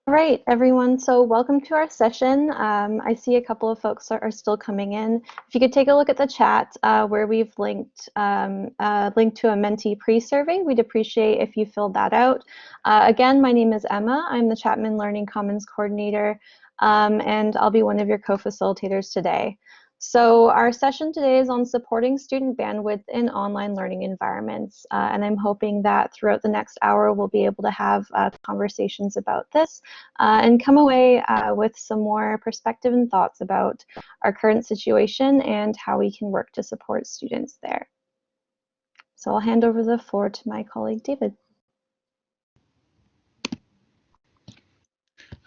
All right, everyone. So welcome to our session. I see a couple of folks are still coming in. If you could take a look at the chat where we've linked to a Menti pre-survey, we'd appreciate if you filled that out. Again, my name is Emma. I'm the Chapman Learning Commons Coordinator, and I'll be one of your co-facilitators today. So our session today is on supporting student bandwidth in online learning environments, and I'm hoping that throughout the next hour we'll be able to have conversations about this and come away with some more perspective and thoughts about our current situation and how we can work to support students there. So I'll hand over the floor to my colleague David. All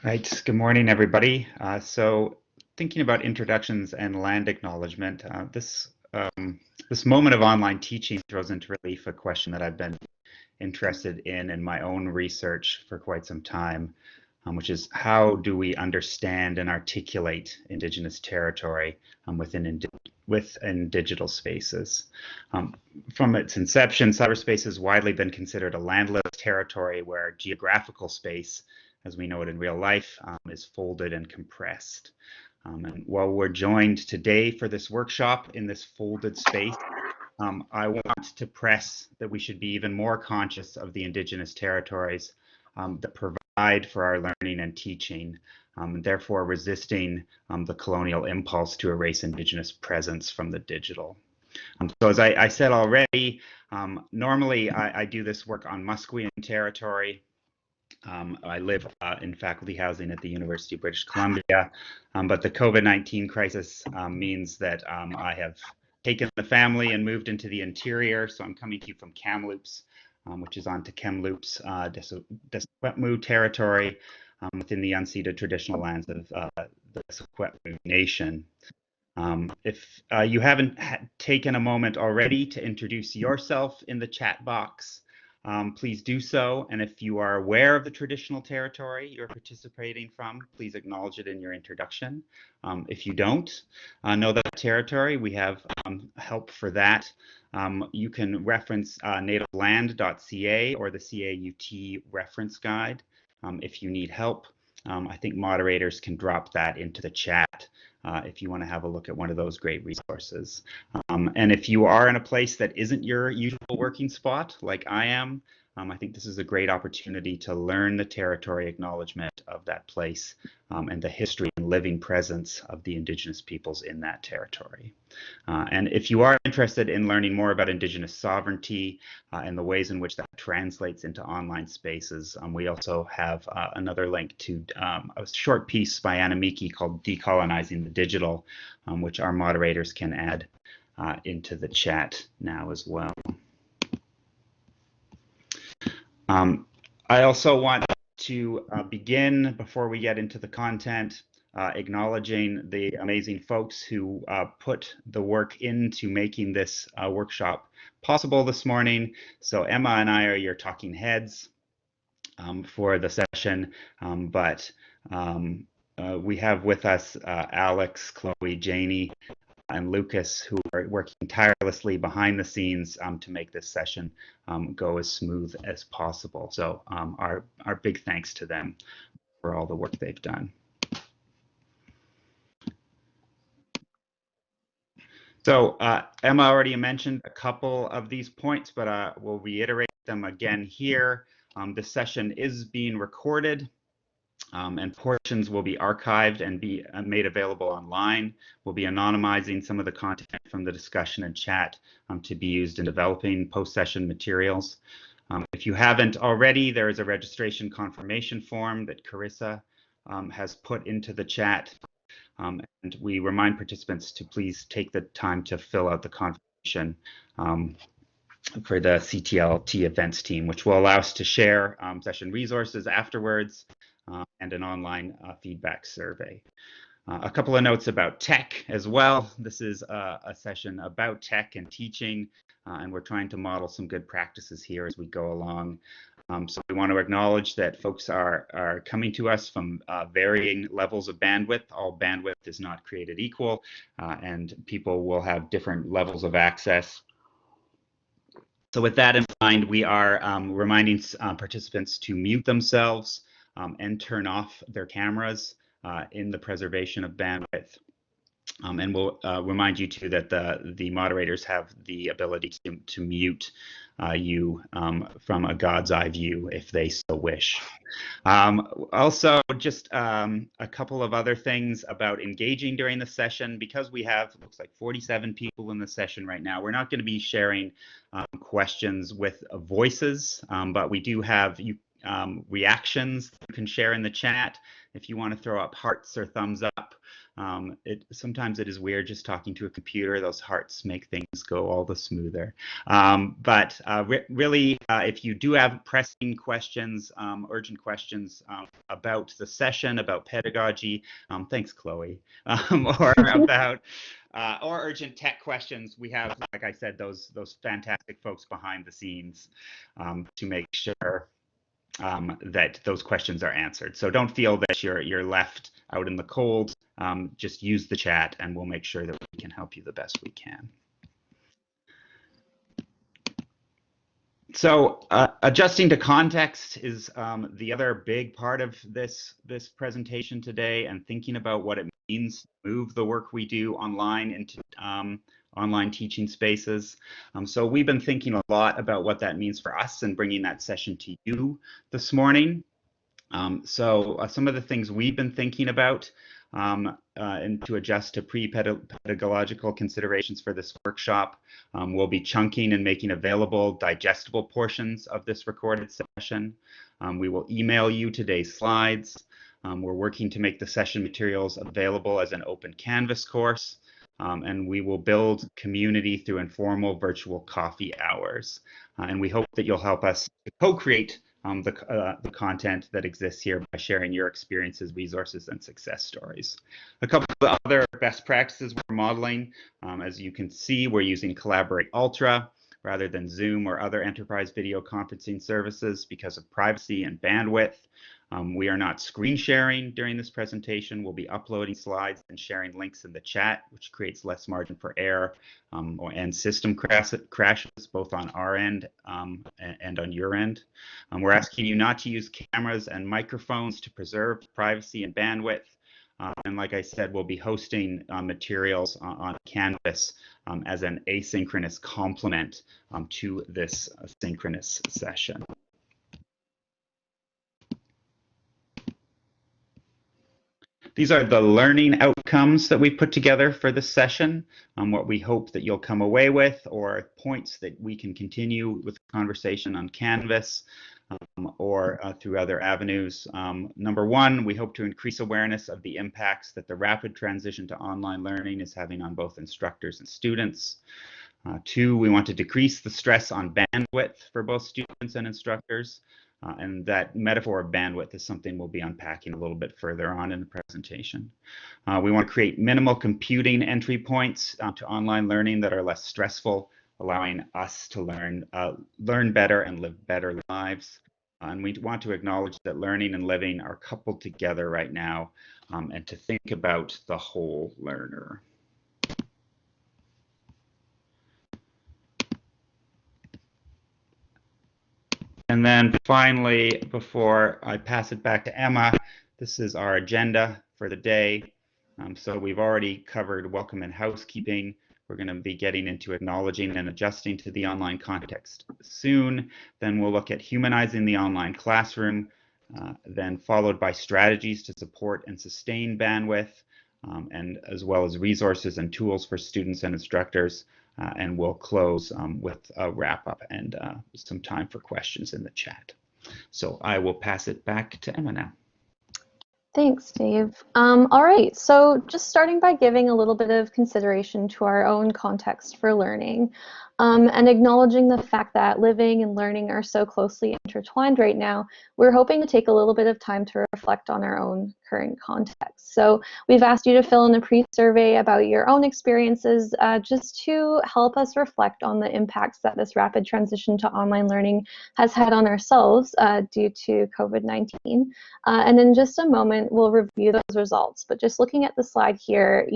right, good morning, everybody. So thinking about introductions and land acknowledgement, this moment of online teaching throws into relief a question that I've been interested in my own research for quite some time, which is how do we understand and articulate Indigenous territory within digital spaces? From its inception, cyberspace has widely been considered a landless territory where geographical space, as we know it in real life, is folded and compressed. And while we're joined today for this workshop in this folded space, I want to press that we should be even more conscious of the Indigenous territories that provide for our learning and teaching, and therefore resisting the colonial impulse to erase Indigenous presence from the digital. So as I said already, normally I do this work on Musqueam territory. I live in faculty housing at the University of British Columbia, but the COVID-19 crisis means that I have taken the family and moved into the interior. So I'm coming to you from Kamloops, which is onto Kamloops Desquetmu territory within the unceded traditional lands of the Desquetmu Nation. If you haven't taken a moment already to introduce yourself in the chat box, please do so. And if you are aware of the traditional territory you're participating from, please acknowledge it in your introduction. If you don't know that territory, we have help for that. You can reference nativeland.ca or the CAUT reference guide if you need help. I think moderators can drop that into the chat if you want to have a look at one of those great resources. And if you are in a place that isn't your usual working spot, like I am, I think this is a great opportunity to learn the territory acknowledgement of that place and the history and living presence of the Indigenous peoples in that territory. And if you are interested in learning more about Indigenous sovereignty and the ways in which that translates into online spaces, we also have another link to a short piece by Anna Miki called Decolonizing the Digital, which our moderators can add into the chat now as well. I also want to begin, before we get into the content, acknowledging the amazing folks who put the work into making this workshop possible this morning. So Emma and I are your talking heads for the session, but we have with us Alex, Chloe, Janey, and Lucas, who are working tirelessly behind the scenes to make this session go as smooth as possible. So our big thanks to them for all the work they've done. So Emma already mentioned a couple of these points, but we'll reiterate them again here. This session is being recorded. And portions will be archived and be made available online. We'll be anonymizing some of the content from the discussion and chat to be used in developing post-session materials. If you haven't already, there is a registration confirmation form that Carissa has put into the chat. And we remind participants to please take the time to fill out the confirmation for the CTLT events team, which will allow us to share session resources afterwards and an online feedback survey. A couple of notes about tech as well. This is a session about tech and teaching, and we're trying to model some good practices here as we go along. So we want to acknowledge that folks are coming to us from varying levels of bandwidth. All bandwidth is not created equal, and people will have different levels of access. So with that in mind, we are reminding participants to mute themselves and turn off their cameras in the preservation of bandwidth. And we'll remind you too that the moderators have the ability to mute you from a God's eye view if they so wish. Also, just a couple of other things about engaging during the session. Because we have, looks like 47 people in the session right now, we're not going to be sharing questions with voices, but we do have reactions you can share in the chat. If you want to throw up hearts or thumbs up, sometimes it is weird just talking to a computer. Those hearts make things go all the smoother. Really, if you do have pressing questions, urgent questions about the session, about pedagogy, thanks, Chloe, or about or urgent tech questions, we have, like I said, those fantastic folks behind the scenes to make sure that those questions are answered. So don't feel that you're left out in the cold. Just use the chat and we'll make sure that we can help you the best we can. So adjusting to context is the other big part of this presentation today, and thinking about what it means to move the work we do online into online teaching spaces. So we've been thinking a lot about what that means for us and bringing that session to you this morning. Some of the things we've been thinking about and to adjust to pre-pedagogical considerations for this workshop, we'll be chunking and making available digestible portions of this recorded session. We will email you today's slides. We're working to make the session materials available as an open Canvas course. And we will build community through informal virtual coffee hours. And we hope that you'll help us to co-create the content that exists here by sharing your experiences, resources, and success stories. A couple of other best practices we're modeling. As you can see, we're using Collaborate Ultra rather than Zoom or other enterprise video conferencing services because of privacy and bandwidth. We are not screen sharing during this presentation. We'll be uploading slides and sharing links in the chat, which creates less margin for error and system crashes, both on our end and on your end. We're asking you not to use cameras and microphones to preserve privacy and bandwidth. And like I said, we'll be hosting materials on Canvas as an asynchronous complement to this synchronous session. These are the learning outcomes that we put together for this session, what we hope that you'll come away with, or points that we can continue with the conversation on Canvas or through other avenues. Number one, we hope to increase awareness of the impacts that the rapid transition to online learning is having on both instructors and students. Two, we want to decrease the stress on bandwidth for both students and instructors. And that metaphor of bandwidth is something we'll be unpacking a little bit further on in the presentation. We want to create minimal computing entry points to online learning that are less stressful, allowing us to learn better and live better lives. And we want to acknowledge that learning and living are coupled together right now, and to think about the whole learner. And then finally, before I pass it back to Emma, this is our agenda for the day. So we've already covered welcome and housekeeping. We're going to be getting into acknowledging and adjusting to the online context soon. Then we'll look at humanizing the online classroom, then followed by strategies to support and sustain bandwidth, and as well as resources and tools for students and instructors. And we'll close with a wrap up and some time for questions in the chat. So I will pass it back to Emma now. Thanks, Dave. All right, so just starting by giving a little bit of consideration to our own context for learning, and acknowledging the fact that living and learning are so closely intertwined right now, we're hoping to take a little bit of time to reflect on our own current context. So we've asked you to fill in a pre-survey about your own experiences, just to help us reflect on the impacts that this rapid transition to online learning has had on ourselves due to COVID-19. And in just a moment, we'll review those results. But just looking at the slide here,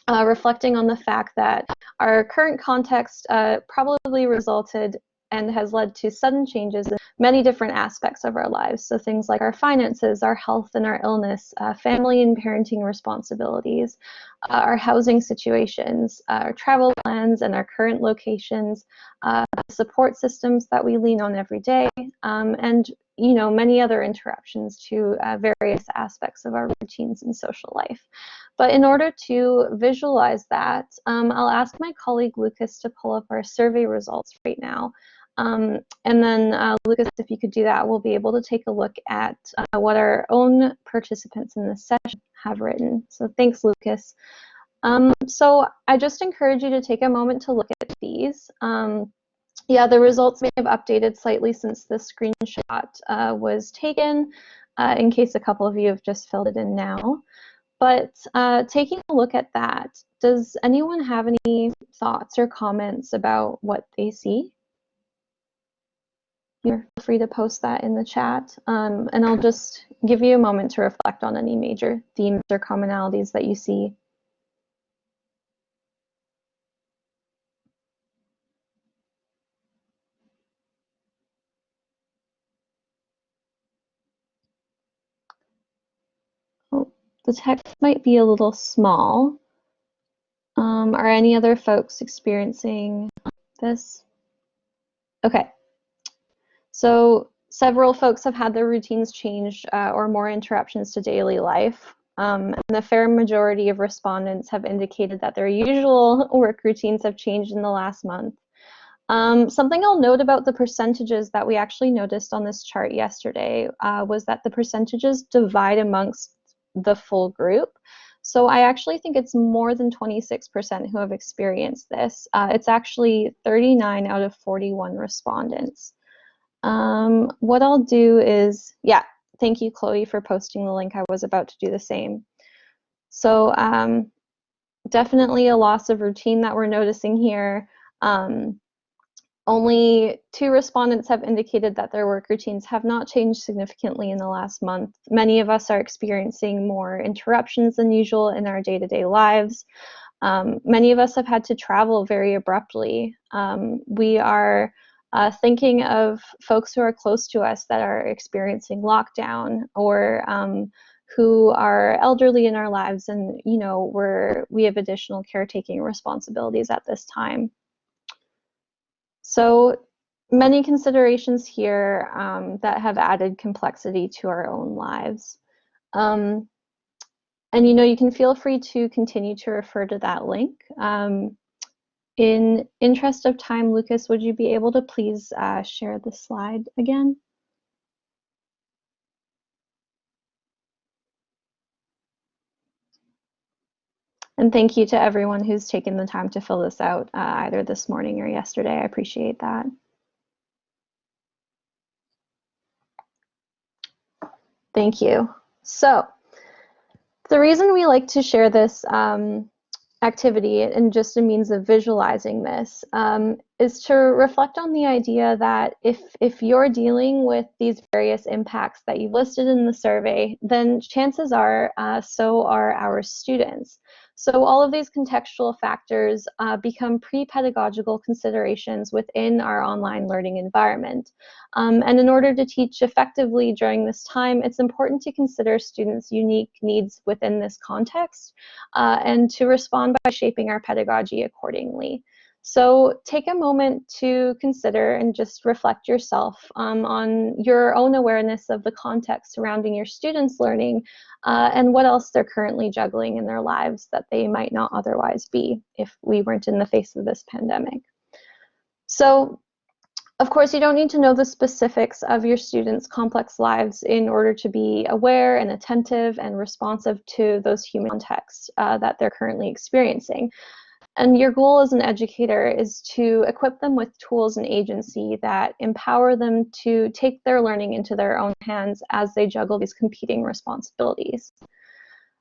reflecting on the fact that our current context probably resulted and has led to sudden changes in many different aspects of our lives. So things like our finances, our health and our illness, family and parenting responsibilities, our housing situations, our travel plans and our current locations, support systems that we lean on every day, and many other interruptions to various aspects of our routines and social life. But in order to visualize that, I'll ask my colleague Lucas to pull up our survey results right now. And then Lucas, if you could do that, we'll be able to take a look at what our own participants in this session have written. So thanks, Lucas. So I just encourage you to take a moment to look at these. Yeah, the results may have updated slightly since this screenshot was taken, in case a couple of you have just filled it in now. But taking a look at that, does anyone have any thoughts or comments about what they see? You're free to post that in the chat, and I'll just give you a moment to reflect on any major themes or commonalities that you see. Oh, the text might be a little small. Are any other folks experiencing this? Okay. So several folks have had their routines changed or more interruptions to daily life. And the fair majority of respondents have indicated that their usual work routines have changed in the last month. Something I'll note about the percentages that we actually noticed on this chart yesterday was that the percentages divide amongst the full group. So I actually think it's more than 26% who have experienced this. It's actually 39 out of 41 respondents. What I'll do is, yeah, thank you, Chloe, for posting the link. I was about to do the same. So definitely a loss of routine that we're noticing here. Only 2 respondents have indicated that their work routines have not changed significantly in the last month. Many of us are experiencing more interruptions than usual in our day-to-day lives. Many of us have had to travel very abruptly. We are thinking of folks who are close to us that are experiencing lockdown, or who are elderly in our lives, and we have additional caretaking responsibilities at this time. So many considerations here that have added complexity to our own lives. And you can feel free to continue to refer to that link. In interest of time, Lucas, would you be able to please share the slide again? And thank you to everyone who's taken the time to fill this out either this morning or yesterday. I appreciate that. Thank you. So the reason we like to share this activity and just a means of visualizing this is to reflect on the idea that if you're dealing with these various impacts that you've listed in the survey, then chances are so are our students. So all of these contextual factors become pre-pedagogical considerations within our online learning environment. And in order to teach effectively during this time, it's important to consider students' unique needs within this context and to respond by shaping our pedagogy accordingly. So take a moment to consider and just reflect yourself on your own awareness of the context surrounding your students' learning and what else they're currently juggling in their lives that they might not otherwise be if we weren't in the face of this pandemic. So, of course, you don't need to know the specifics of your students' complex lives in order to be aware and attentive and responsive to those human contexts that they're currently experiencing. And your goal as an educator is to equip them with tools and agency that empower them to take their learning into their own hands as they juggle these competing responsibilities.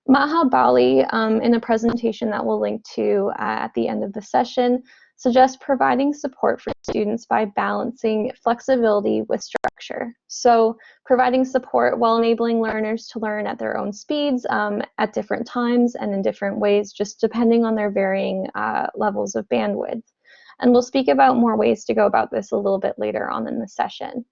Maha Bali, in a presentation that we'll link to at the end of the session, suggests providing support for students by balancing flexibility with structure. So providing support while enabling learners to learn at their own speeds at different times and in different ways, just depending on their varying levels of bandwidth. And we'll speak about more ways to go about this a little bit later on in the session.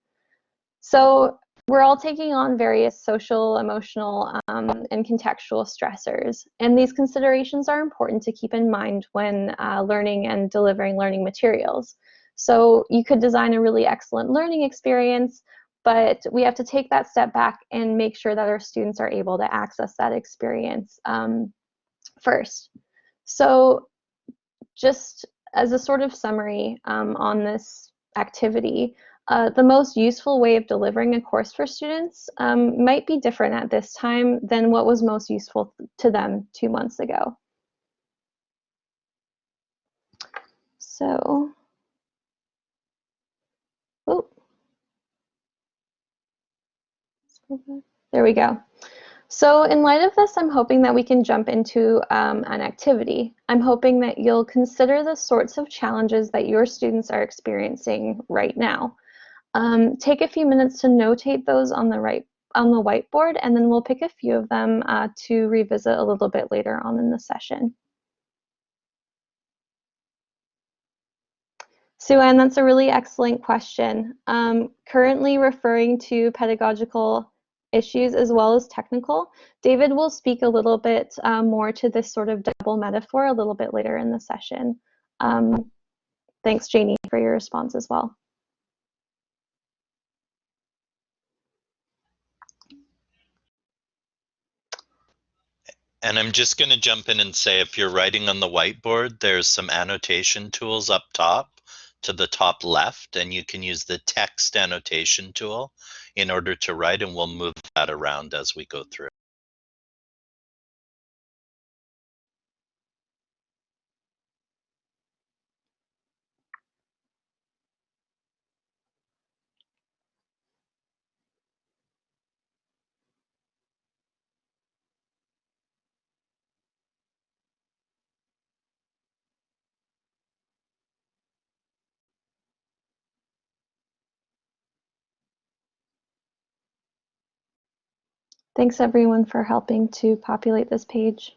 So we're all taking on various social, emotional, and contextual stressors. And these considerations are important to keep in mind when learning and delivering learning materials. So you could design a really excellent learning experience, but we have to take that step back and make sure that our students are able to access that experience first. So just as a sort of summary on this activity, the most useful way of delivering a course for students might be different at this time than what was most useful to them 2 months ago. So, oh, there we go. So in light of this, I'm hoping that we can jump into an activity. I'm hoping that you'll consider the sorts of challenges that your students are experiencing right now. Take a few minutes to notate those on the whiteboard, and then we'll pick a few of them to revisit a little bit later on in the session. Sue Ann, that's a really excellent question. Currently referring to pedagogical issues as well as technical. David will speak a little bit more to this sort of double metaphor a little bit later in the session. Thanks, Janey, for your response as well. And I'm just going to jump in and say, if you're writing on the whiteboard, there's some annotation tools up top to the top left, and you can use the text annotation tool in order to write, and we'll move that around as we go through. Thanks everyone for helping to populate this page.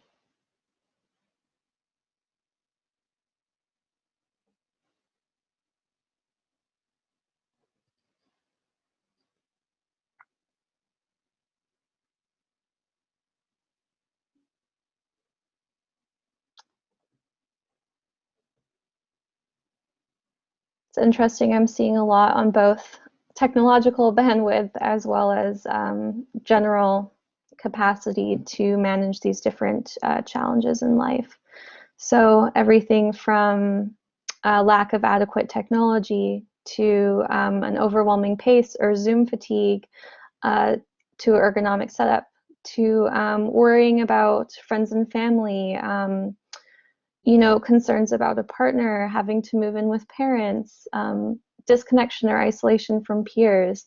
It's interesting, I'm seeing a lot on both technological bandwidth as well as general capacity to manage these different challenges in life. So everything from lack of adequate technology to an overwhelming pace or Zoom fatigue to ergonomic setup to worrying about friends and family, you know, concerns about a partner, having to move in with parents, disconnection or isolation from peers.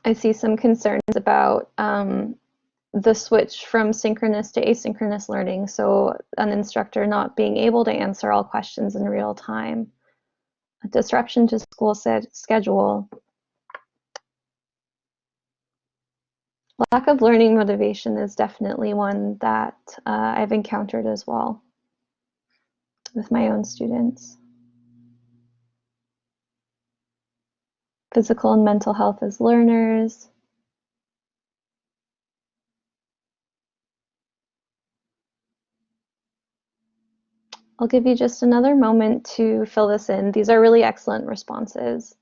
I see some concerns about the switch from synchronous to asynchronous learning, so an instructor not being able to answer all questions in real time, a disruption to school schedule, lack of learning motivation is definitely one that I've encountered as well with my own students. Physical and mental health as learners. I'll give you just another moment to fill this in. These are really excellent responses.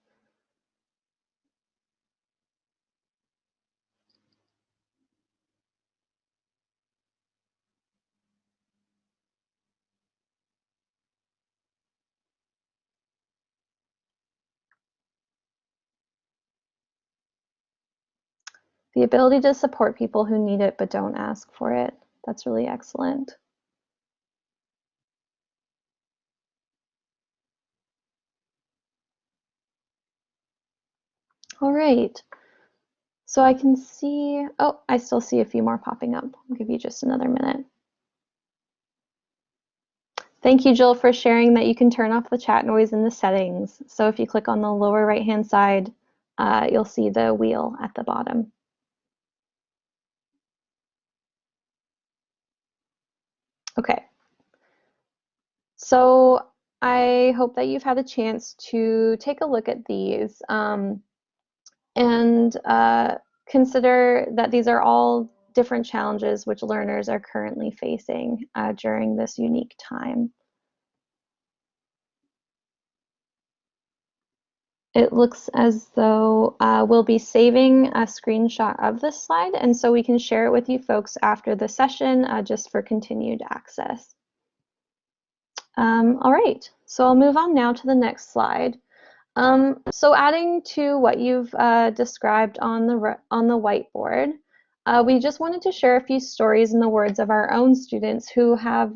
The ability to support people who need it but don't ask for it. That's really excellent. All right. So I can see, oh, I still see a few more popping up. I'll give you just another minute. Thank you, Jill, for sharing that you can turn off the chat noise in the settings. So if you click on the lower right-hand side, you'll see the wheel at the bottom. Okay. So I hope that you've had a chance to take a look at these and consider that these are all different challenges which learners are currently facing during this unique time. It looks as though we'll be saving a screenshot of this slide, and so we can share it with you folks after the session just for continued access. All right, so I'll move on now to the next slide. So adding to what you've described on the whiteboard, we just wanted to share a few stories in the words of our own students who have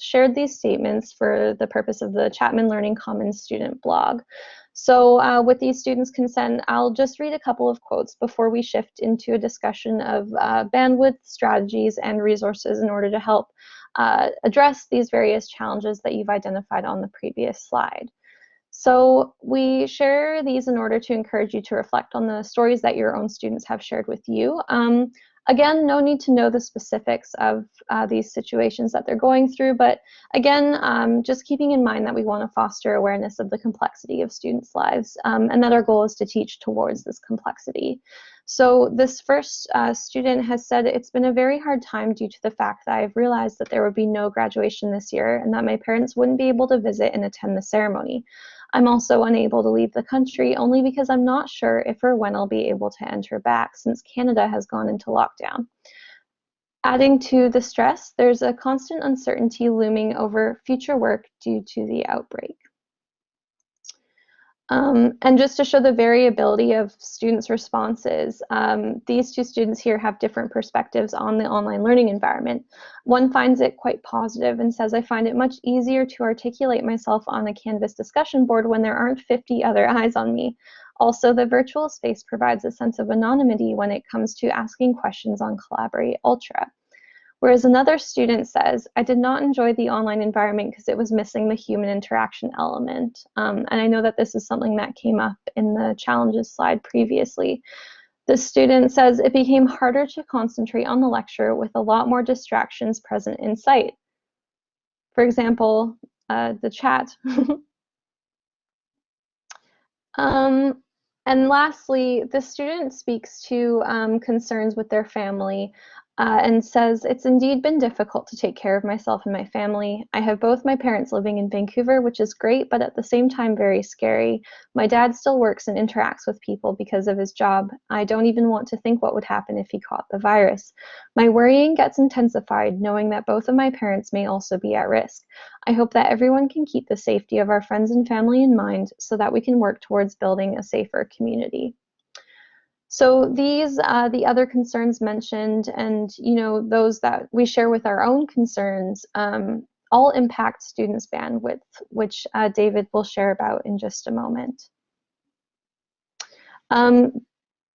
shared these statements for the purpose of the Chapman Learning Commons student blog. So with these students' consent, I'll just read a couple of quotes before we shift into a discussion of bandwidth strategies and resources in order to help address these various challenges that you've identified on the previous slide. So we share these in order to encourage you to reflect on the stories that your own students have shared with you. Again, no need to know the specifics of these situations that they're going through, but again, just keeping in mind that we want to foster awareness of the complexity of students' lives and that our goal is to teach towards this complexity. So this first student has said, it's been a very hard time due to the fact that I've realized that there would be no graduation this year and that my parents wouldn't be able to visit and attend the ceremony. I'm also unable to leave the country only because I'm not sure if or when I'll be able to enter back since Canada has gone into lockdown. Adding to the stress, there's a constant uncertainty looming over future work due to the outbreak. And just to show the variability of students' responses, these two students here have different perspectives on the online learning environment. One finds it quite positive and says, I find it much easier to articulate myself on a Canvas discussion board when there aren't 50 other eyes on me. Also, the virtual space provides a sense of anonymity when it comes to asking questions on Collaborate Ultra. Whereas another student says, I did not enjoy the online environment because it was missing the human interaction element. And I know that this is something that came up in the challenges slide previously. The student says, it became harder to concentrate on the lecture with a lot more distractions present in sight. For example, the chat. And lastly, the student speaks to concerns with their family and says, it's indeed been difficult to take care of myself and my family. I have both my parents living in Vancouver, which is great, but at the same time very scary. My dad still works and interacts with people because of his job. I don't even want to think what would happen if he caught the virus. My worrying gets intensified knowing that both of my parents may also be at risk. I hope that everyone can keep the safety of our friends and family in mind so that we can work towards building a safer community. So these, the other concerns mentioned, and those that we share with our own concerns, all impact students' bandwidth, which David will share about in just a moment.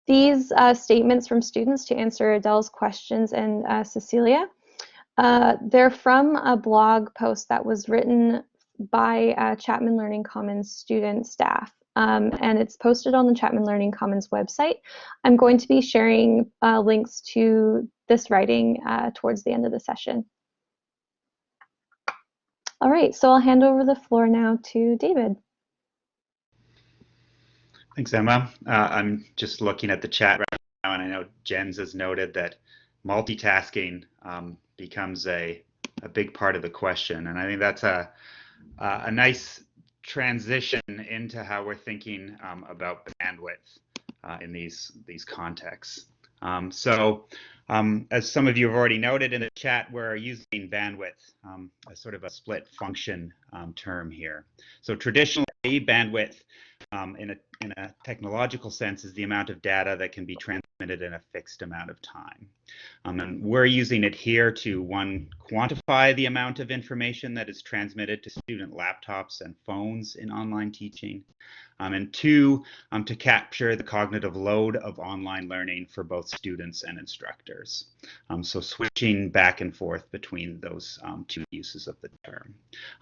These statements from students, to answer Adele's questions and Cecilia, they're from a blog post that was written by Chapman Learning Commons student staff. And it's posted on the Chapman Learning Commons website. I'm going to be sharing links to this writing towards the end of the session. All right, so I'll hand over the floor now to David. Thanks, Emma. I'm just looking at the chat right now, and I know Jens has noted that multitasking becomes a big part of the question, and I think that's a nice transition into how we're thinking about bandwidth in these contexts. As some of you have already noted in the chat, we're using bandwidth as sort of a split function term here. So traditionally, bandwidth in a technological sense is the amount of data that can be transmitted in a fixed amount of time. And we're using it here to, one, quantify the amount of information that is transmitted to student laptops and phones in online teaching, and two, to capture the cognitive load of online learning for both students and instructors. So switching back and forth between those two uses of the term.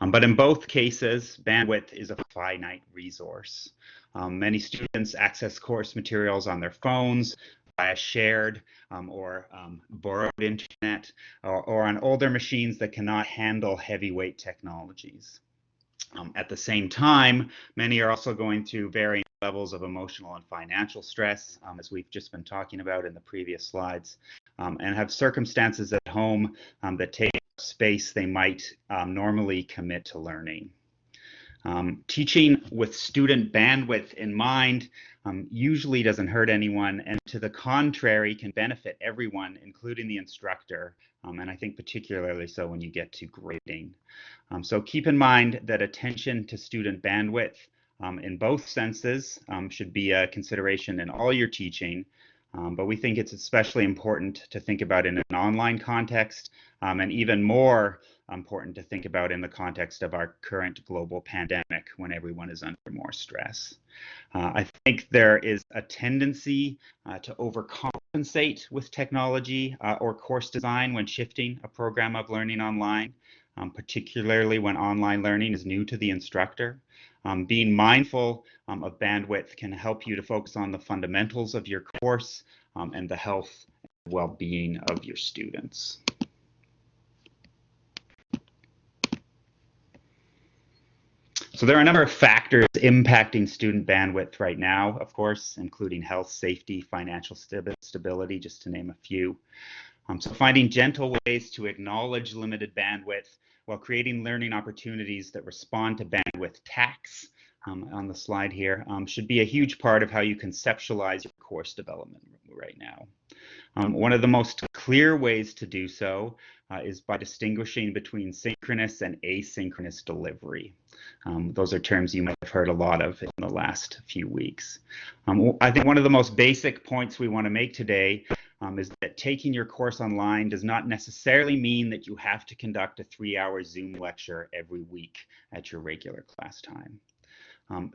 But in both cases, bandwidth is a finite resource. Many students access course materials on their phones via shared or borrowed internet internet or on older machines that cannot handle heavyweight technologies. At the same time, many are also going through varying levels of emotional and financial stress, as we've just been talking about in the previous slides, and have circumstances at home that take space they might normally commit to learning. Teaching with student bandwidth in mind usually doesn't hurt anyone, and to the contrary can benefit everyone, including the instructor, and I think particularly so when you get to grading. So keep in mind that attention to student bandwidth in both senses should be a consideration in all your teaching, but we think it's especially important to think about in an online context, and even more important to think about in the context of our current global pandemic when everyone is under more stress. I think there is a tendency to overcompensate with technology or course design when shifting a program of learning online, particularly when online learning is new to the instructor. Being mindful of bandwidth can help you to focus on the fundamentals of your course and the health and well-being of your students. So there are a number of factors impacting student bandwidth right now, of course, including health, safety, financial stability, just to name a few. So finding gentle ways to acknowledge limited bandwidth while creating learning opportunities that respond to bandwidth tax on the slide here should be a huge part of how you conceptualize your course development right now. One of the most clear ways to do so is by distinguishing between synchronous and asynchronous delivery. Those are terms you might have heard a lot of in the last few weeks. I think one of the most basic points we want to make today is that taking your course online does not necessarily mean that you have to conduct a 3-hour Zoom lecture every week at your regular class time.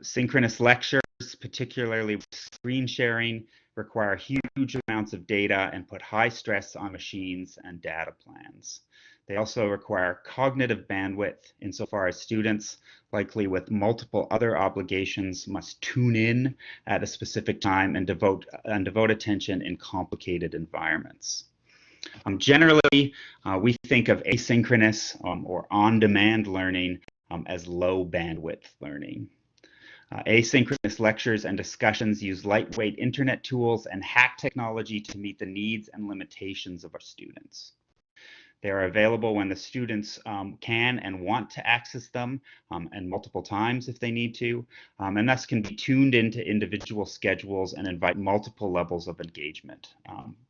Synchronous lectures, particularly with screen sharing, require huge amounts of data and put high stress on machines and data plans. They also require cognitive bandwidth insofar as students, likely with multiple other obligations, must tune in at a specific time and devote attention in complicated environments. Generally, we think of asynchronous or on-demand learning as low bandwidth learning. Asynchronous lectures and discussions use lightweight internet tools and hack technology to meet the needs and limitations of our students. They are available when the students can and want to access them, and multiple times if they need to, and thus can be tuned into individual schedules and invite multiple levels of engagement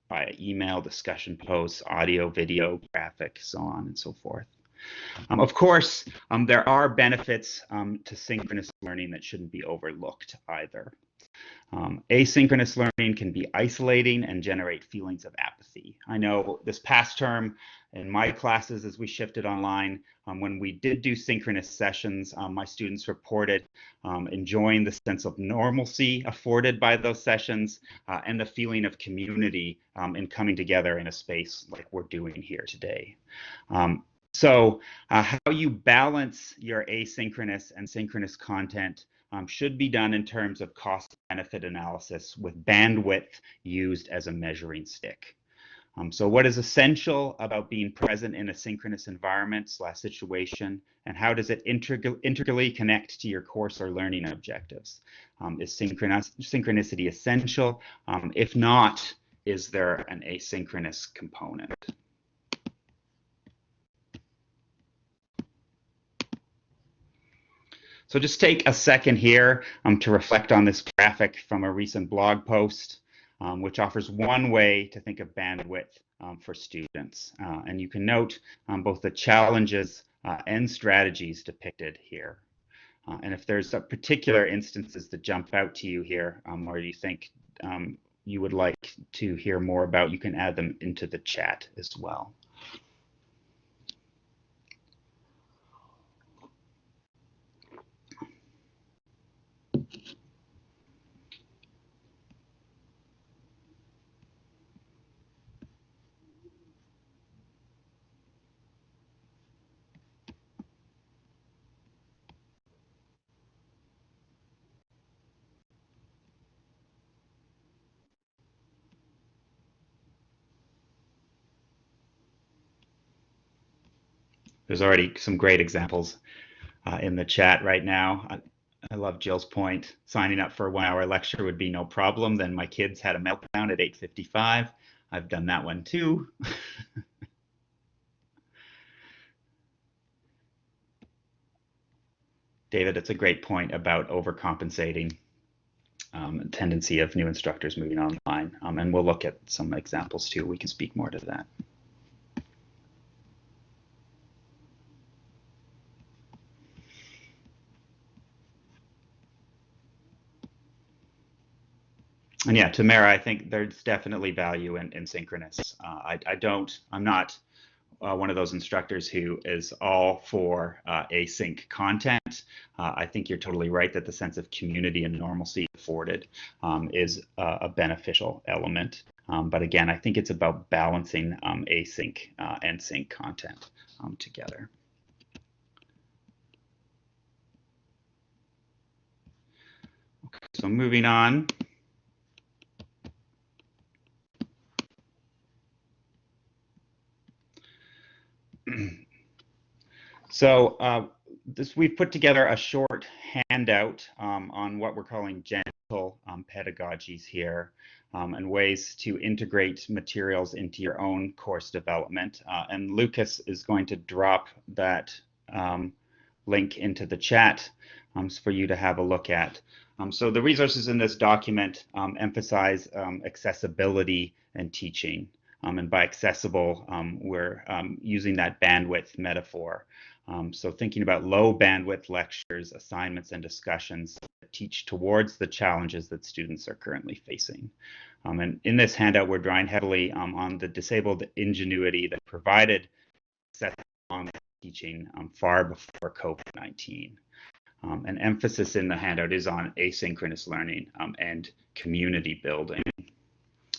via email, discussion posts, audio, video, graphic, so on and so forth. Of course, there are benefits to synchronous learning that shouldn't be overlooked either. Asynchronous learning can be isolating and generate feelings of apathy. I know this past term in my classes as we shifted online, when we did do synchronous sessions, my students reported enjoying the sense of normalcy afforded by those sessions and the feeling of community in coming together in a space like we're doing here today. So how you balance your asynchronous and synchronous content should be done in terms of cost-benefit analysis with bandwidth used as a measuring stick. So what is essential about being present in a synchronous environment / situation, and how does it integrally connect to your course or learning objectives? Is synchronicity essential? If not, is there an asynchronous component? So just take a second here to reflect on this graphic from a recent blog post, which offers one way to think of bandwidth for students. And you can note both the challenges and strategies depicted here. And if there's a particular instances that jump out to you here, or you think you would like to hear more about, you can add them into the chat as well. There's already some great examples in the chat right now. I love Jill's point. Signing up for a 1-hour lecture would be no problem. Then my kids had a meltdown at 8:55. I've done that one too. David, it's a great point about overcompensating, tendency of new instructors moving online. And we'll look at some examples too. We can speak more to that. And yeah, Tamara, I think there's definitely value in synchronous. I'm not one of those instructors who is all for async content. I think you're totally right that the sense of community and normalcy afforded is a beneficial element. But again, I think it's about balancing async and sync content together. Okay, so moving on. So we've put together a short handout on what we're calling gentle pedagogies here, and ways to integrate materials into your own course development. And Lucas is going to drop that link into the chat for you to have a look at. So the resources in this document emphasize accessibility and teaching. And by accessible, we're using that bandwidth metaphor. So thinking about low bandwidth lectures, assignments, and discussions that teach towards the challenges that students are currently facing. And in this handout, we're drawing heavily on the disabled ingenuity that provided accessible online teaching far before COVID-19. An emphasis in the handout is on asynchronous learning and community building.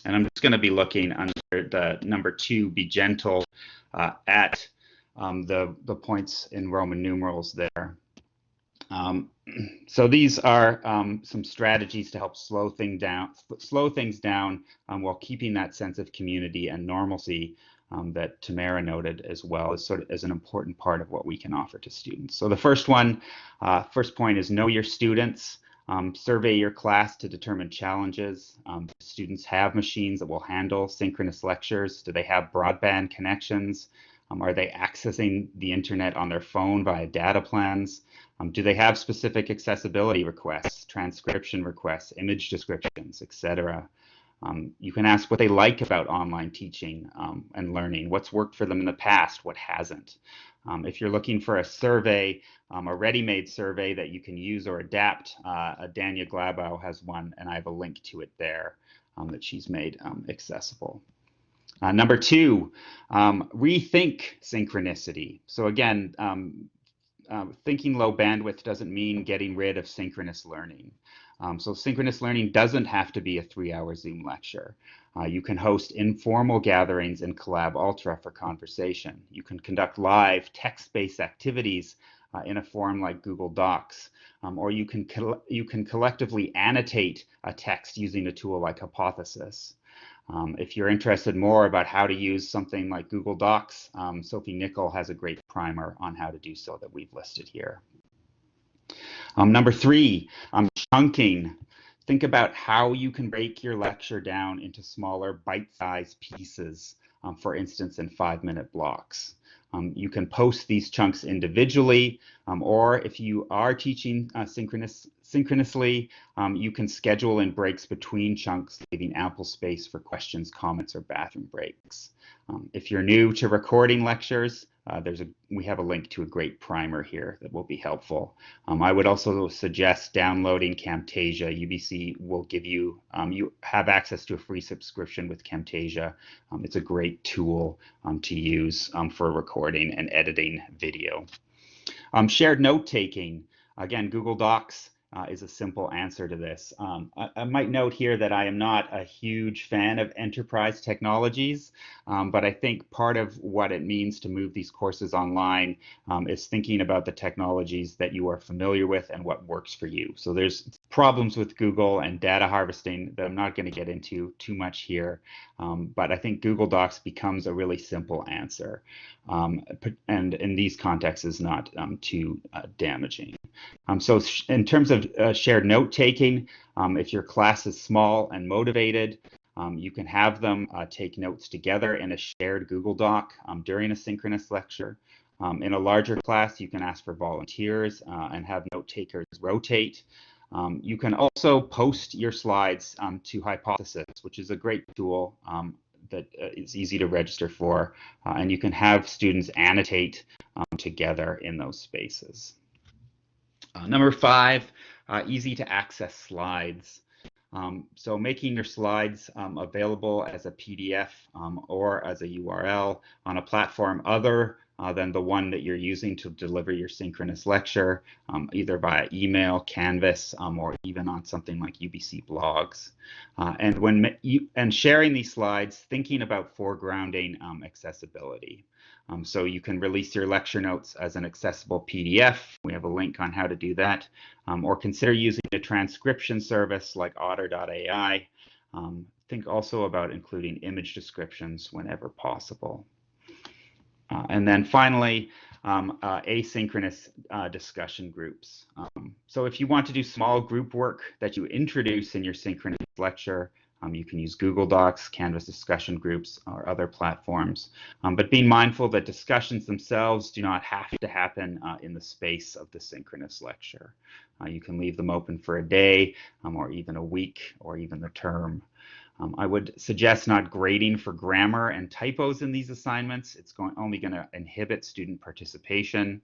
And I'm just going to be looking under the number 2, be gentle, at the points in Roman numerals there. So these are some strategies to help slow things down while keeping that sense of community and normalcy that Tamara noted as well as an important part of what we can offer to students. So the first point is know your students. Survey your class to determine challenges. Do students have machines that will handle synchronous lectures? Do they have broadband connections? Are they accessing the internet on their phone via data plans? Do they have specific accessibility requests, transcription requests, image descriptions, etc.? You can ask what they like about online teaching and learning, what's worked for them in the past, what hasn't. If you're looking for a survey, a ready-made survey that you can use or adapt, Dania Glabow has one, and I have a link to it there that she's made accessible. Number 2, rethink synchronicity. So again, thinking low bandwidth doesn't mean getting rid of synchronous learning. So synchronous learning doesn't have to be a 3-hour Zoom lecture. You can host informal gatherings in Collab Ultra for conversation. You can conduct live text-based activities in a forum like Google Docs, or you can collectively annotate a text using a tool like Hypothesis. If you're interested more about how to use something like Google Docs, Sophie Nickel has a great primer on how to do so that we've listed here. Number 3, chunking. Think about how you can break your lecture down into smaller bite-sized pieces, for instance, in 5-minute blocks. You can post these chunks individually, or if you are teaching synchronously, you can schedule in breaks between chunks, leaving ample space for questions, comments, or bathroom breaks. If you're new to recording lectures, we have a link to a great primer here that will be helpful. I would also suggest downloading Camtasia. UBC will give you, you have access to a free subscription with Camtasia. It's a great tool to use for recording and editing video. Shared note-taking. Again, Google Docs is a simple answer to this. I might note here that I am not a huge fan of enterprise technologies, but I think part of what it means to move these courses online is thinking about the technologies that you are familiar with and what works for you. So there's problems with Google and data harvesting that I'm not going to get into too much here, but I think Google Docs becomes a really simple answer, and in these contexts is not too damaging. So in terms of shared note taking, if your class is small and motivated, you can have them take notes together in a shared Google Doc during a synchronous lecture. In a larger class, you can ask for volunteers and have note takers rotate. You can also post your slides to Hypothesis, which is a great tool that is easy to register for, and you can have students annotate together in those spaces. Number 5, easy to access slides. So making your slides available as a PDF or as a URL on a platform other than the one that you're using to deliver your synchronous lecture, either via email, Canvas, or even on something like UBC blogs. And sharing these slides, thinking about foregrounding accessibility. So you can release your lecture notes as an accessible PDF. We have a link on how to do that. Or consider using a transcription service like otter.ai. Think also about including image descriptions whenever possible. And then finally, asynchronous discussion groups. So if you want to do small group work that you introduce in your synchronous lecture, you can use Google Docs, Canvas discussion groups, or other platforms. But being mindful that discussions themselves do not have to happen in the space of the synchronous lecture. You can leave them open for a day, or even a week, or even the term. I would suggest not grading for grammar and typos in these assignments. It's only going to inhibit student participation.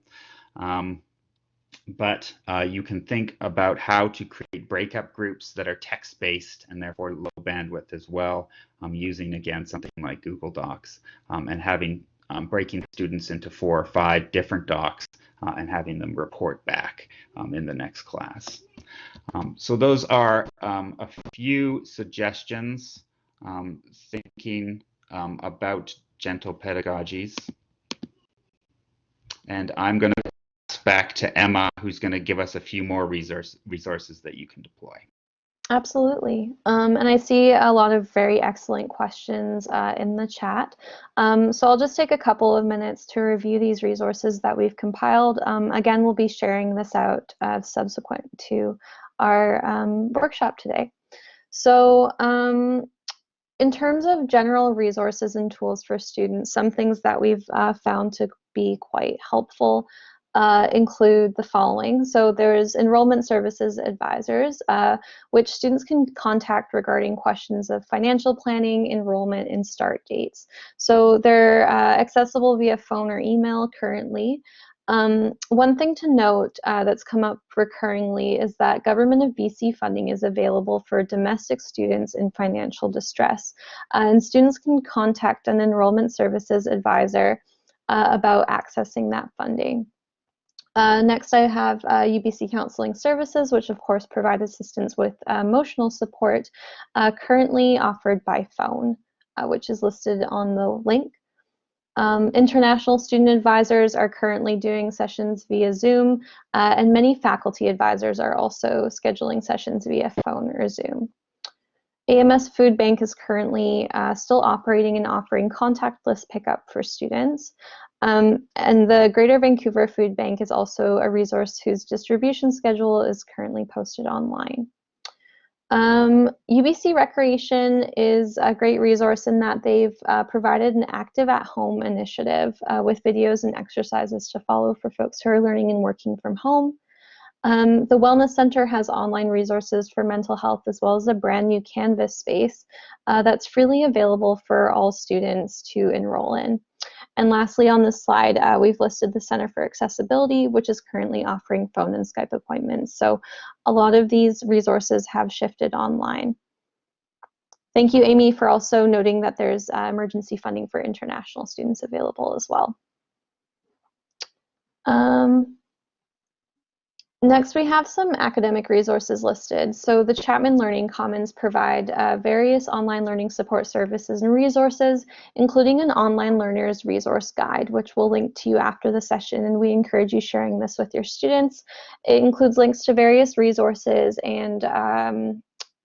But you can think about how to create breakup groups that are text-based and therefore low bandwidth as well, using, again, something like Google Docs, and having breaking students into 4 or 5 different docs and having them report back in the next class. So those are a few suggestions thinking about gentle pedagogies. And I'm going to pass back to Emma, who's going to give us a few more resources that you can deploy. Absolutely. And I see a lot of very excellent questions in the chat. So I'll just take a couple of minutes to review these resources that we've compiled. Again, we'll be sharing this out subsequent to our workshop today. So in terms of general resources and tools for students, some things that we've found to be quite helpful include the following. So there's enrollment services advisors, which students can contact regarding questions of financial planning, enrollment, and start dates. So they're accessible via phone or email currently. One thing to note that's come up recurringly is that Government of BC funding is available for domestic students in financial distress. And students can contact an enrollment services advisor about accessing that funding. Next, I have UBC Counseling Services, which of course provide assistance with emotional support, currently offered by phone, which is listed on the link. International student advisors are currently doing sessions via Zoom, and many faculty advisors are also scheduling sessions via phone or Zoom. AMS Food Bank is currently still operating and offering contactless pickup for students. And the Greater Vancouver Food Bank is also a resource whose distribution schedule is currently posted online. UBC Recreation is a great resource in that they've provided an active at-home initiative with videos and exercises to follow for folks who are learning and working from home. The Wellness Center has online resources for mental health as well as a brand new Canvas space that's freely available for all students to enroll in. And lastly, on this slide, we've listed the Center for Accessibility, which is currently offering phone and Skype appointments. So a lot of these resources have shifted online. Thank you, Amy, for also noting that there's emergency funding for international students available as well. Next, we have some academic resources listed. So the Chapman Learning Commons provide various online learning support services and resources, including an online learner's resource guide, which we'll link to you after the session, and we encourage you sharing this with your students. It includes links to various resources and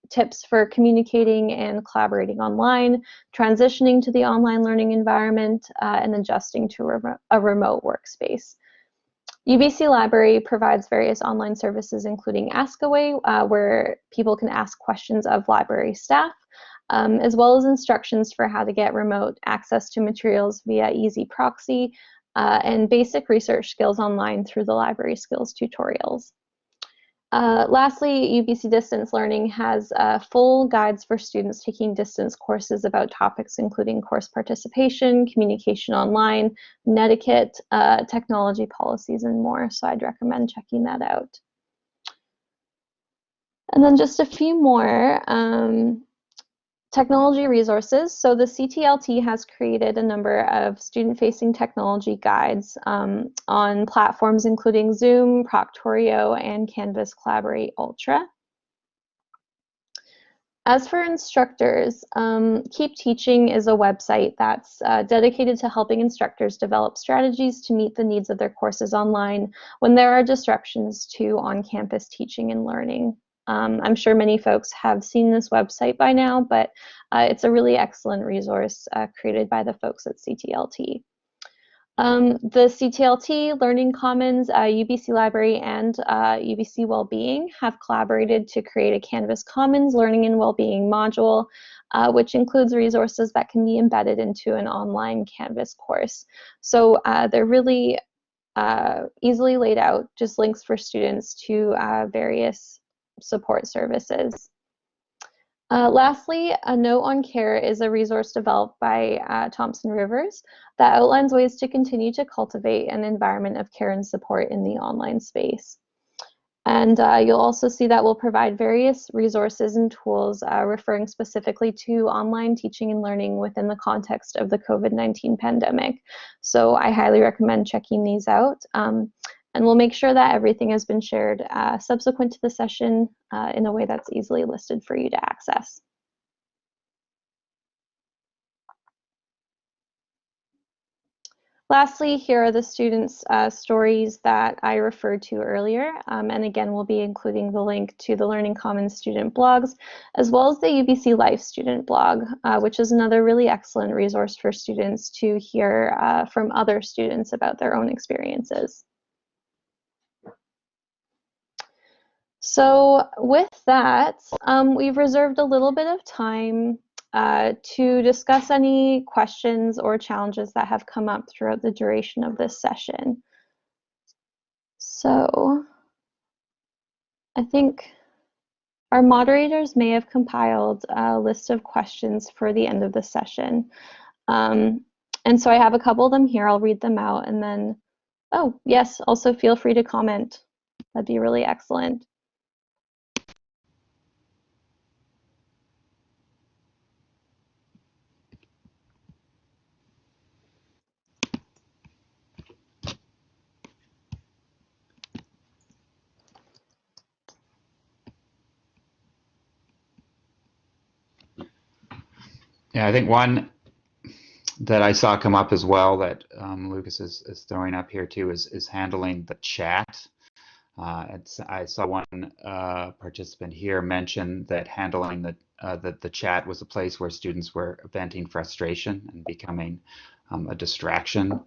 tips for communicating and collaborating online, transitioning to the online learning environment, and adjusting to a remote workspace. UBC Library provides various online services, including Ask Away, where people can ask questions of library staff, as well as instructions for how to get remote access to materials via Easy Proxy, and basic research skills online through the library skills tutorials. Lastly, UBC Distance Learning has full guides for students taking distance courses about topics including course participation, communication online, netiquette, technology policies, and more. So I'd recommend checking that out. And then just a few more technology resources. So the CTLT has created a number of student-facing technology guides on platforms including Zoom, Proctorio, and Canvas Collaborate Ultra. As for instructors, Keep Teaching is a website that's dedicated to helping instructors develop strategies to meet the needs of their courses online when there are disruptions to on-campus teaching and learning. I'm sure many folks have seen this website by now, but it's a really excellent resource created by the folks at CTLT. The CTLT, Learning Commons, UBC Library, and UBC Wellbeing have collaborated to create a Canvas Commons Learning and Wellbeing module, which includes resources that can be embedded into an online Canvas course. So they're really easily laid out, just links for students to various support services. Lastly, A Note on Care is a resource developed by Thompson Rivers that outlines ways to continue to cultivate an environment of care and support in the online space. And you'll also see that we'll provide various resources and tools referring specifically to online teaching and learning within the context of the COVID-19 pandemic. So I highly recommend checking these out. And we'll make sure that everything has been shared subsequent to the session in a way that's easily listed for you to access. Lastly, here are the students' stories that I referred to earlier. And again, we'll be including the link to the Learning Commons student blogs, as well as the UBC Life student blog, which is another really excellent resource for students to hear from other students about their own experiences. So with that, we've reserved a little bit of time to discuss any questions or challenges that have come up throughout the duration of this session. So I think our moderators may have compiled a list of questions for the end of the session. And so I have a couple of them here. I'll read them out and then, oh, yes, also feel free to comment. That'd be really excellent. Yeah, I think one that I saw come up as well that Lucas is throwing up here too is handling the chat. I saw one participant here mention that handling the chat was a place where students were venting frustration and becoming a distraction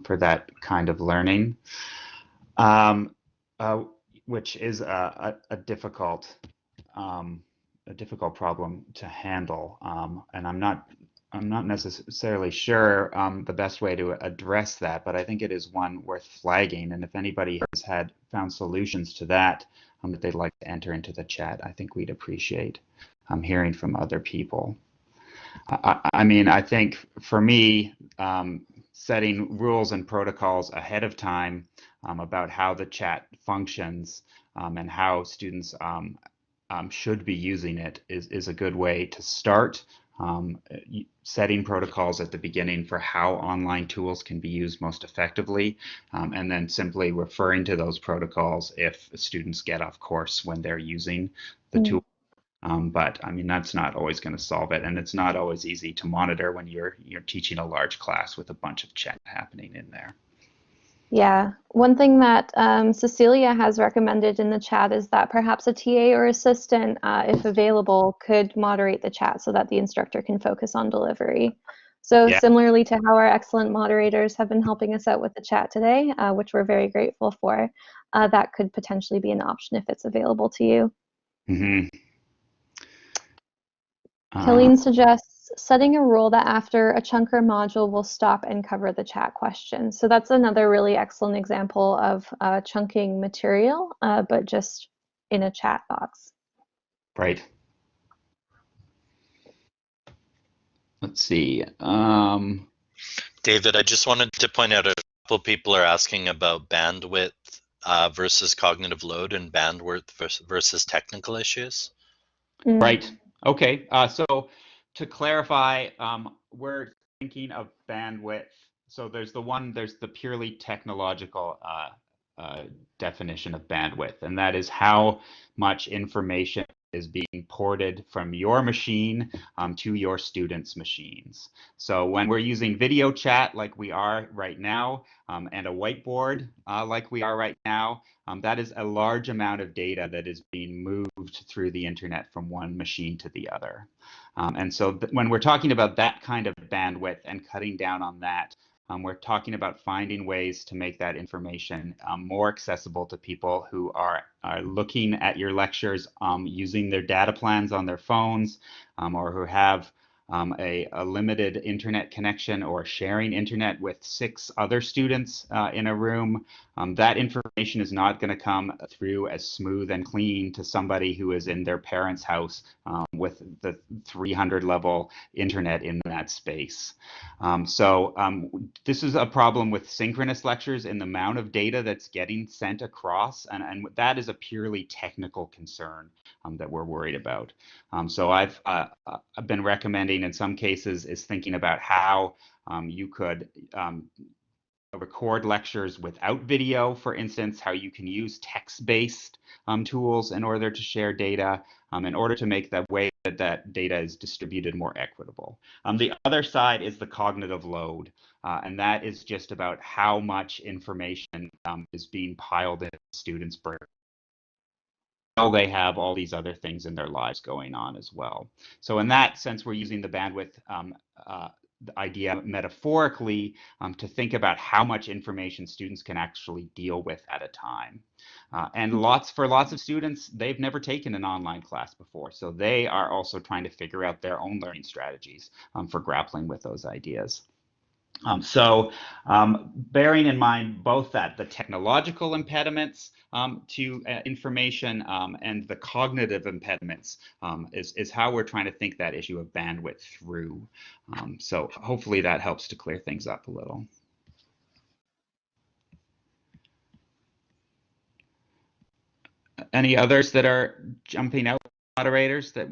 for that kind of learning, which is a difficult problem to handle, and I'm not necessarily sure the best way to address that, but I think it is one worth flagging. And if anybody has found solutions to that that they'd like to enter into the chat, I think we'd appreciate hearing from other people. I mean, I think for me, setting rules and protocols ahead of time about how the chat functions and how students should be using it is a good way to start. setting protocols at the beginning for how online tools can be used most effectively, and then simply referring to those protocols if students get off course when they're using the tool. But I mean, that's not always going to solve it, and it's not always easy to monitor when you're teaching a large class with a bunch of chat happening in there. Yeah, one thing that Cecilia has recommended in the chat is that perhaps a TA or assistant, if available, could moderate the chat so that the instructor can focus on delivery. So Yeah. similarly to how our excellent moderators have been helping us out with the chat today, which we're very grateful for, that could potentially be an option if it's available to you. Mm-hmm. Killeen suggests setting a rule that after a chunk or module will stop and cover the chat question. So that's another really excellent example of chunking material, but just in a chat box. Right. Let's see. David, I just wanted to point out a couple people are asking about bandwidth versus cognitive load and bandwidth versus technical issues. Right. Okay. So to clarify, we're thinking of bandwidth. So there's the purely technological definition of bandwidth, and that is how much information is being ported from your machine to your students' machines. So when we're using video chat like we are right now, and a whiteboard like we are right now, that is a large amount of data that is being moved through the internet from one machine to the other. And so when we're talking about that kind of bandwidth and cutting down on that, we're talking about finding ways to make that information more accessible to people who are looking at your lectures using their data plans on their phones, or who have a limited internet connection or sharing internet with 6 other students in a room. That information is not going to come through as smooth and clean to somebody who is in their parents' house with the 300 level internet in that space. This is a problem with synchronous lectures in the amount of data that's getting sent across, and that is a purely technical concern that we're worried about. So I've been recommending in some cases is thinking about how you could record lectures without video, for instance, how you can use text-based tools in order to share data, in order to make the way that that data is distributed more equitable. The other side is the cognitive load, and that is just about how much information is being piled into students' brains. They have all these other things in their lives going on as well. So in that sense, we're using the bandwidth the idea metaphorically to think about how much information students can actually deal with at a time. And for lots of students, they've never taken an online class before, so they are also trying to figure out their own learning strategies for grappling with those ideas. Bearing in mind both that the technological impediments to information and the cognitive impediments is how we're trying to think that issue of bandwidth through. So hopefully that helps to clear things up a little. Any others that are jumping out, moderators, that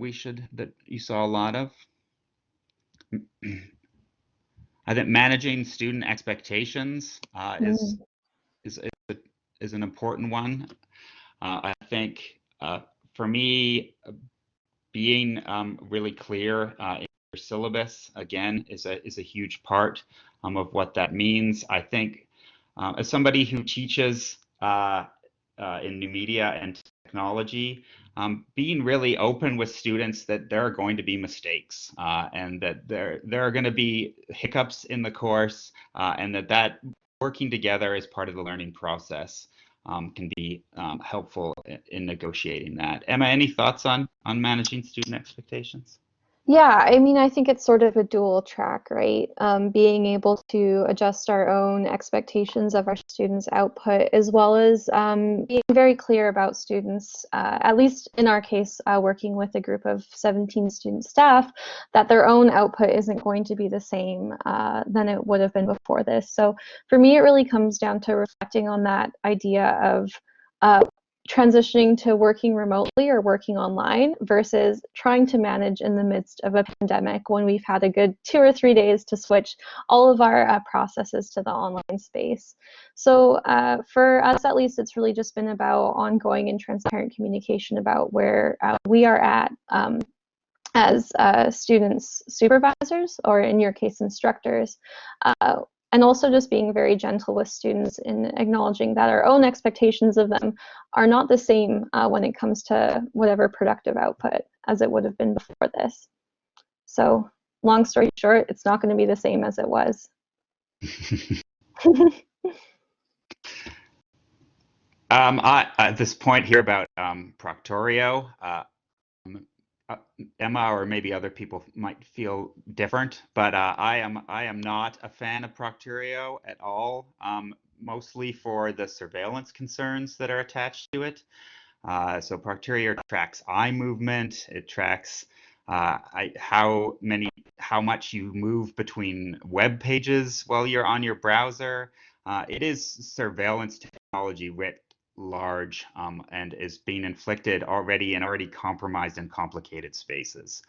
you saw a lot of? I think managing student expectations is an important one. I think for me, being really clear in your syllabus again is a huge part of what that means. I think as somebody who teaches in new media and technology, being really open with students that there are going to be mistakes and that there are going to be hiccups in the course, and that working together as part of the learning process can be helpful in negotiating that. Emma, any thoughts on managing student expectations? Yeah, I mean, I think it's sort of a dual track, right? Being able to adjust our own expectations of our students' output, as well as being very clear about students, at least in our case, working with a group of 17 student staff, that their own output isn't going to be the same than it would have been before this. So for me, it really comes down to reflecting on that idea of transitioning to working remotely or working online versus trying to manage in the midst of a pandemic when we've had a good 2 or 3 days to switch all of our processes to the online space. So for us, at least, it's really just been about ongoing and transparent communication about where we are at as students, supervisors, or in your case, instructors. And also just being very gentle with students in acknowledging that our own expectations of them are not the same when it comes to whatever productive output as it would have been before this. So long story short, it's not going to be the same as it was. At this point here about Proctorio, Emma or maybe other people might feel different, but I am not a fan of Proctorio at all, mostly for the surveillance concerns that are attached to it. So Proctorio tracks eye movement. It tracks how much you move between web pages while you're on your browser. It is surveillance technology writ large and is being inflicted already in already compromised and complicated spaces.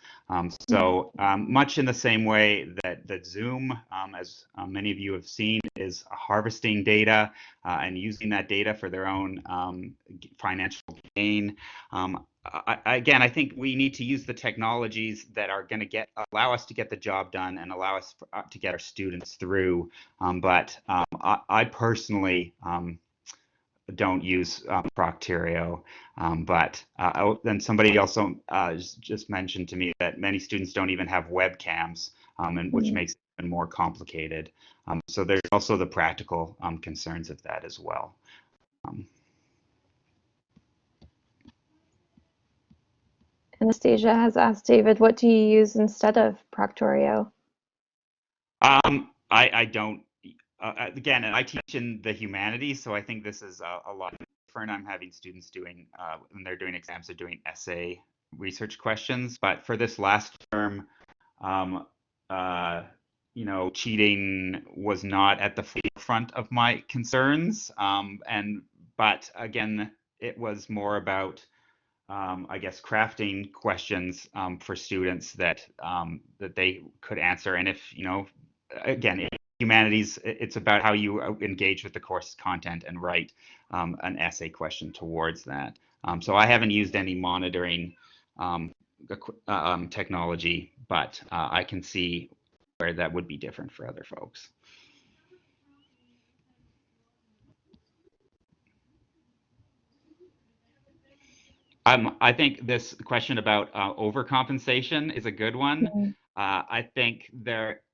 So much in the same way that Zoom, as many of you have seen, is harvesting data and using that data for their own financial gain. Again, I think we need to use the technologies that are going to allow us to get the job done and allow us to get our students through. But I personally don't use Proctorio, but then somebody also just mentioned to me that many students don't even have webcams, and which makes it even more complicated. So there's also the practical concerns of that as well. Anastasia has asked David, what do you use instead of Proctorio? I don't. Again, I teach in the humanities, so I think this is a lot different. I'm having students doing, when they're doing exams, they're doing essay research questions. But for this last term, you know, cheating was not at the forefront of my concerns. But again, it was more about, I guess, crafting questions for students that that they could answer. And if, you know, again, humanities, it's about how you engage with the course content and write an essay question towards that. So I haven't used any monitoring technology, but I can see where that would be different for other folks. I think this question about overcompensation is a good one. I think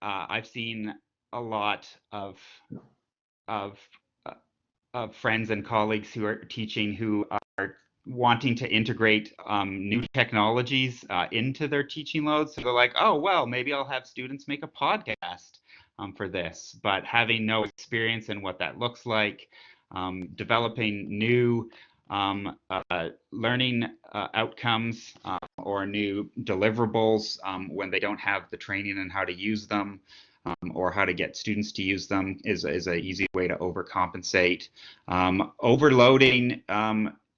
I've seen a lot of friends and colleagues who are teaching who are wanting to integrate new technologies into their teaching loads. So they're like, oh, well, maybe I'll have students make a podcast for this, but having no experience in what that looks like, developing new learning outcomes or new deliverables when they don't have the training on how to use them. Or how to get students to use them is an easy way to overcompensate. Overloading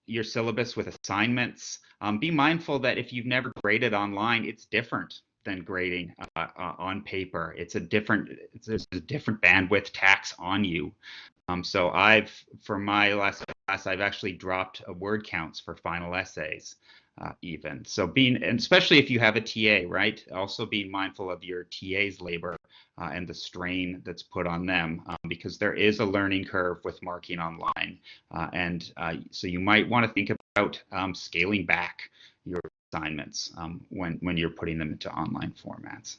your syllabus with assignments. Be mindful that if you've never graded online, it's different than grading on paper. There's a different bandwidth tax on you. So for my last class, I've actually dropped word counts for final essays. Even so, and especially if you have a TA, right? Also being mindful of your TA's labor and the strain that's put on them, because there is a learning curve with marking online, and so you might want to think about scaling back your assignments when you're putting them into online formats.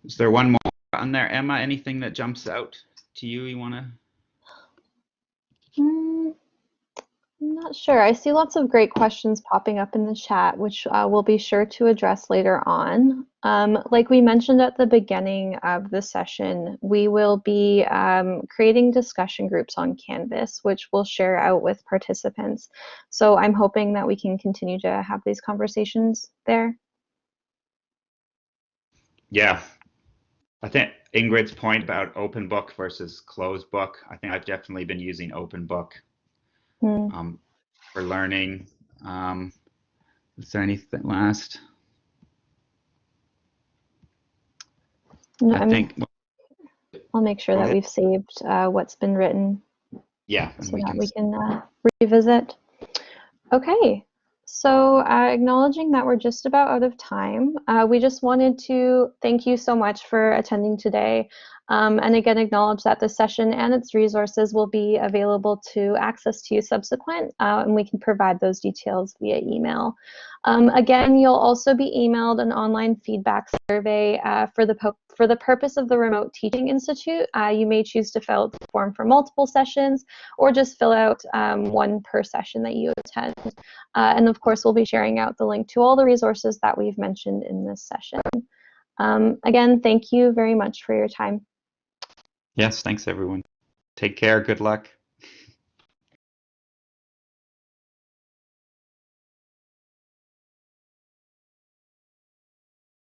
Is there one more on there, Emma? Anything that jumps out to you? You want to? I'm not sure. I see lots of great questions popping up in the chat, which we'll be sure to address later on. Like we mentioned at the beginning of the session, we will be creating discussion groups on Canvas, which we'll share out with participants. So I'm hoping that we can continue to have these conversations there. Yeah, I think Ingrid's point about open book versus closed book. I think I've definitely been using open book for learning. Is there anything last? No, I think. I'll make sure that we've saved what's been written. Yeah, so that we can revisit. Okay, so acknowledging that we're just about out of time, we just wanted to thank you so much for attending today. And again, acknowledge that the session and its resources will be available to access to you subsequent, and we can provide those details via email. Again, you'll also be emailed an online feedback survey for the purpose of the Remote Teaching Institute. You may choose to fill out the form for multiple sessions or just fill out one per session that you attend. And of course, we'll be sharing out the link to all the resources that we've mentioned in this session. Again, thank you very much for your time. Yes, thanks everyone. Take care, good luck.